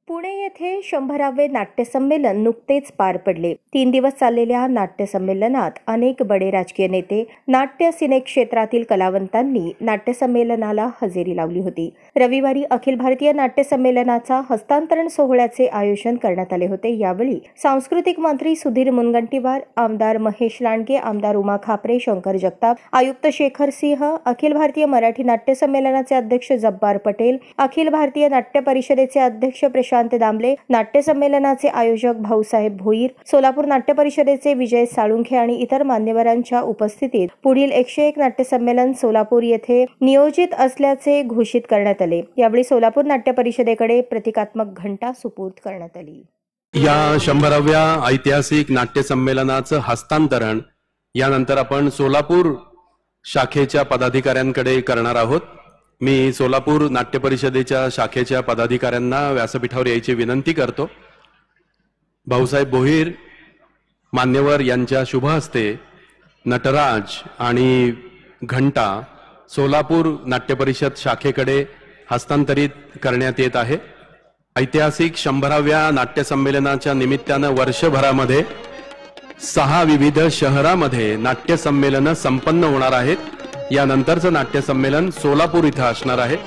पुणे येथे 100वे नाट्यसंमेलन नुकतेच पार पडले। 3 दिवस चाललेल्या नाट्यसंमेलनात अनेक बडे राजकीय नेते, नाट्य सिने क्षेत्रातील कलावंतांनी नाट्यसंमेलनाला हजेरी लावली होती। रविवारी अखिल भारतीय नाट्यसंमेलनाचा हस्तांतरण सोहळ्याचे आयोजन करण्यात आले होते। यावेळी सांस्कृतिक मंत्री सुधीर मुनगंटीवार, आमदार महेश लांडगे, आमदार उमा खापरे, शंकर जगताप, आयुक्त शेखर सिंह, अखिल भारतीय मराठी नाट्यसंमेलनाचे अध्यक्ष जब्बार पटेल, अखिल भारतीय नाट्य परिषदेचे अध्यक्ष प्रशांत दामले, नाट्य संमेलनाचे आयोजक भाऊसाहेब भोईर, सोलापूर नाट्य परिषदेचे विजय साळुंखे आणि इतर मान्यवरांच्या उपस्थितीत पुढील 101 नाट्य संमेलन सोलापूर येथे नियोजित असल्याचे घोषित करण्यात आले। यावेळी सोलापूर नाट्य परिषदेकडे प्रतिकात्मक घंटा सुपूर्द करण्यात आली। या 100व्या ऐतिहासिक नाट्य संमेलनाचं हस्तांतरण यानंतर आपण सोलापूर शाखेच्या पदाधिकाऱ्यांकडे करणार आहोत। मी सोलापूर नाट्य परिषदेच्या शाखेच्या पदाधिकाऱ्यांना व्यासपीठावर यायची विनंती करतो। भाऊसाहेब भोईर मान्यवर यांच्या शुभ हस्ते नटराज आणि घंटा सोलापूर नाट्य परिषद शाखेकडे हस्तांतरित करण्यात येत आहे। ऐतिहासिक 100व्या नाट्य संमेलनाच्या निमित्तानं वर्षभरामध्ये 6 विविध शहरांमध्ये नाट्य संमेलन संपन्न होणार आहेत। यानंतरचं नाट्य संमेलन सोलापूर इथं असणार आहे।